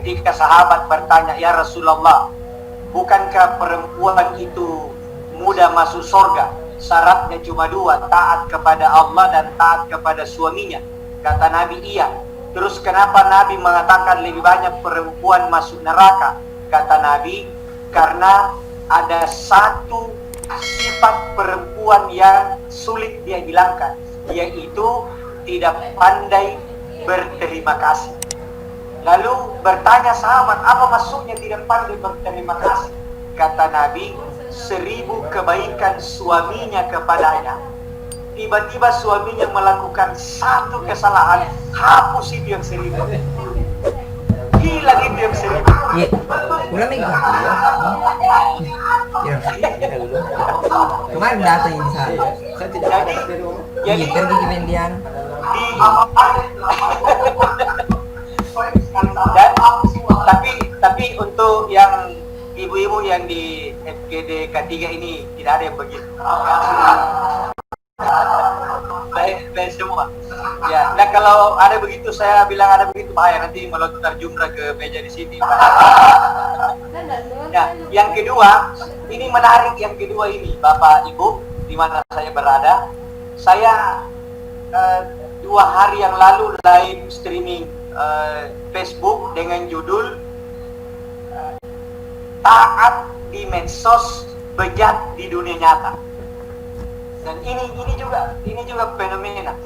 ketika sahabat bertanya, "Ya Rasulullah, bukankah perempuan itu mudah masuk surga? Syaratnya cuma dua, taat kepada Allah dan taat kepada suaminya." Kata Nabi, "Iya." Terus kenapa Nabi mengatakan lebih banyak perempuan masuk neraka? Kata Nabi, karena ada satu sifat perempuan yang sulit dia hilangkan, yaitu tidak pandai berterima kasih. Lalu bertanya sahabat, apa maksudnya tidak pandai berterima kasih? Kata Nabi, 1000 kebaikan suaminya kepadanya, tiba-tiba suaminya melakukan satu kesalahan, hapus itu yang 1000. Hilang itu yang 1000. Iya. Ulang lagi. Iya. Kemarin datang yang di sana. Jadi pergi ke Mendian. Tapi untuk yang ibu-ibu yang di FGD K3 ini tidak ada yang begitu. Baik semua. Ya, nah kalau ada begitu saya bilang ada begitu bahaya, nanti melontar jumrah ke meja di sini. Ya, yang kedua, ini menarik yang kedua ini, Bapak Ibu, di mana saya berada. Saya 2 hari yang lalu live streaming Facebook dengan judul taat di medsos, bejat di dunia nyata. Dan ini juga fenomena.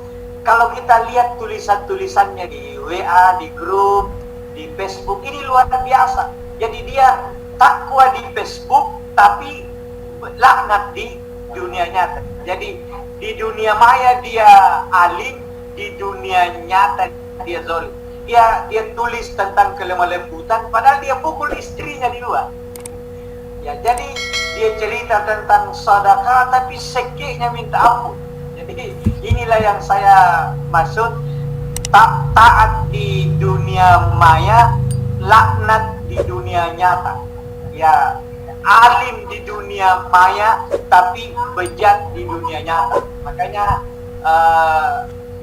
Kalau kita lihat tulisan-tulisannya di WA, di grup, di Facebook, ini luar biasa. Jadi dia takwa di Facebook, tapi laknat di dunia nyata. Jadi di dunia maya dia alim, di dunia nyata dia zalim. Dia tulis tentang kelemah lembutan, padahal dia pukul istrinya di luar. Ya, jadi dia cerita tentang sedekah tapi sekeknya minta ampun. Jadi inilah yang saya maksud, taat di dunia maya, laknat di dunia nyata. Ya, alim di dunia maya tapi bejat di dunia nyata. Makanya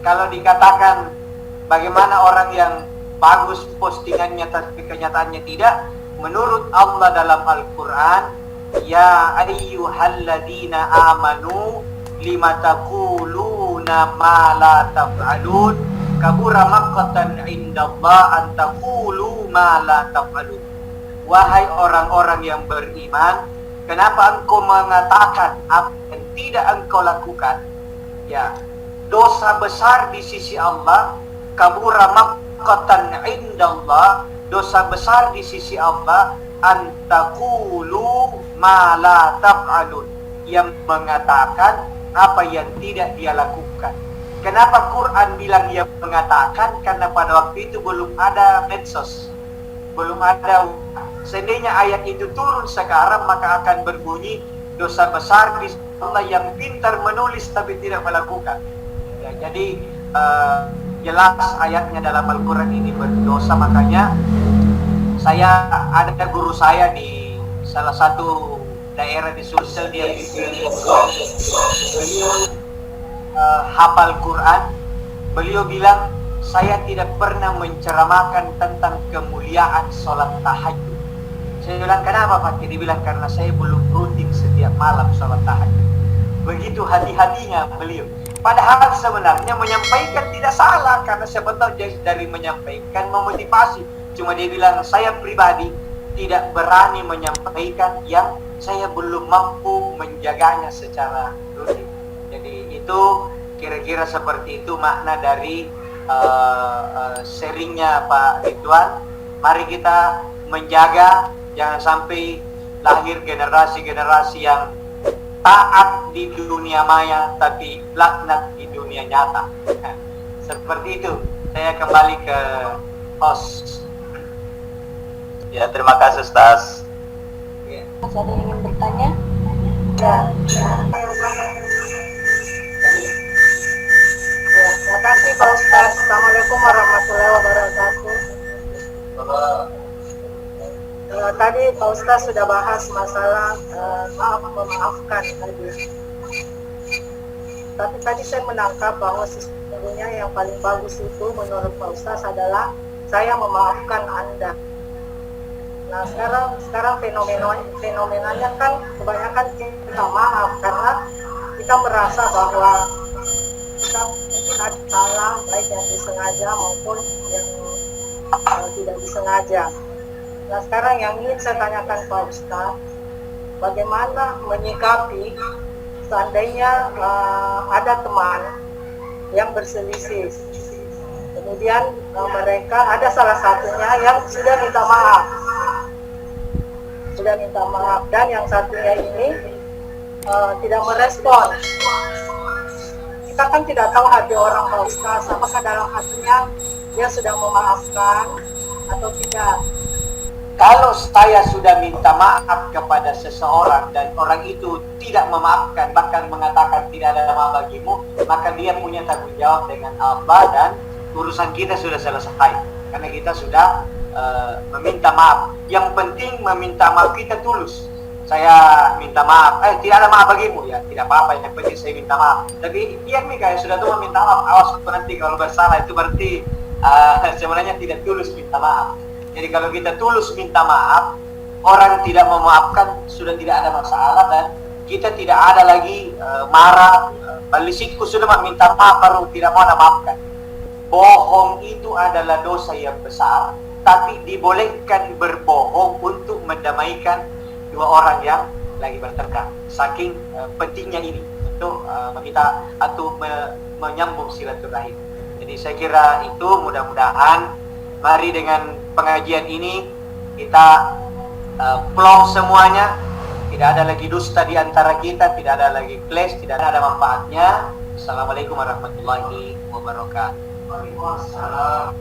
kalau dikatakan bagaimana orang yang bagus postingannya tapi kenyataannya tidak, menurut Allah dalam Al-Quran, ya ayyuhalladzina amanu lima taquluna ma la taf'alun kabura maqtan indallah an taqulu ma la taf'alun. Wahai orang-orang yang beriman, kenapa engkau mengatakan apa yang tidak engkau lakukan? Ya, dosa besar di sisi Allah, kabura maqtan indallah, dosa besar di sisi Allah, antaqulu ma la taf'alun, yang mengatakan apa yang tidak dia lakukan. Kenapa Quran bilang dia mengatakan? Karena pada waktu itu belum ada medsos, belum ada. Seandainya ayat itu turun sekarang, maka akan berbunyi dosa besar di sisi Allah yang pintar menulis tapi tidak melakukan. Ya, jadi jelas ayatnya dalam Al-Quran ini berdosa. Makanya saya ada guru saya di salah satu daerah di Sulsel, dia beliau hafal Quran. Beliau bilang, saya tidak pernah menceramahkan tentang kemuliaan sholat tahajud. Saya bilang, kenapa Pak? Dia bilang, karena saya belum rutin setiap malam sholat tahajud. Begitu hati-hatinya beliau. Padahal sebenarnya menyampaikan tidak salah, karena siapa tahu dari menyampaikan memotivasi. Cuma dia bilang, saya pribadi tidak berani menyampaikan yang saya belum mampu menjaganya secara rutin. Jadi itu kira-kira seperti itu makna dari sharingnya Pak Ridwan. Mari kita menjaga, jangan sampai lahir generasi-generasi yang taat di dunia maya tapi laknat di dunia nyata. Seperti itu. Saya kembali ke host. Ya, terima kasih Ustaz. Ya. Mas ada yang ingin bertanya? Ya. Terima kasih Pak Ustaz. Assalamualaikum warahmatullahi wabarakatuh. Tadi Pak Ustaz sudah bahas masalah memaafkan tadi. Tapi tadi saya menangkap bahwa sesungguhnya yang paling bagus itu menurut Pak Ustaz adalah saya memaafkan Anda. Nah sekarang fenomenanya kan kebanyakan kita maaf karena kita merasa bahwa kita mungkin ada salah, baik yang disengaja maupun yang tidak disengaja. Nah sekarang yang ingin saya tanyakan Pak Ustadz, bagaimana menyikapi seandainya ada teman yang berselisih, kemudian mereka ada salah satunya yang sudah minta maaf dan yang satunya ini tidak merespon. Kita kan tidak tahu hati orang Pak Ustadz, apakah dalam hatinya dia sudah memaafkan atau tidak. Kalau saya sudah minta maaf kepada seseorang dan orang itu tidak memaafkan, bahkan mengatakan tidak ada maaf bagimu, maka dia punya tanggung jawab dengan Allah dan urusan kita sudah selesai. Karena kita sudah meminta maaf. Yang penting meminta maaf kita tulus. Saya minta maaf, tidak ada maaf bagimu, ya tidak apa-apa, yang penting saya minta maaf. Tapi iya nih kayak sudah tuh meminta maaf, awas nanti kalau bersalah itu berarti sebenarnya tidak tulus minta maaf. Jadi kalau kita tulus minta maaf, orang tidak memaafkan sudah tidak ada masalah dan kita tidak ada lagi marah, balisikku sudah meminta maaf baru tidak mau maafkan. Bohong itu adalah dosa yang besar, tapi dibolehkan berbohong untuk mendamaikan dua orang yang lagi bertengkar. Saking pentingnya ini untuk kita atau menyambung silaturahim. Jadi saya kira itu mudah-mudahan mari dengan pengajian ini kita plong semuanya, tidak ada lagi dusta di antara kita, tidak ada lagi clash, tidak ada manfaatnya. Assalamualaikum warahmatullahi wabarakatuh. Waalaikumsalam.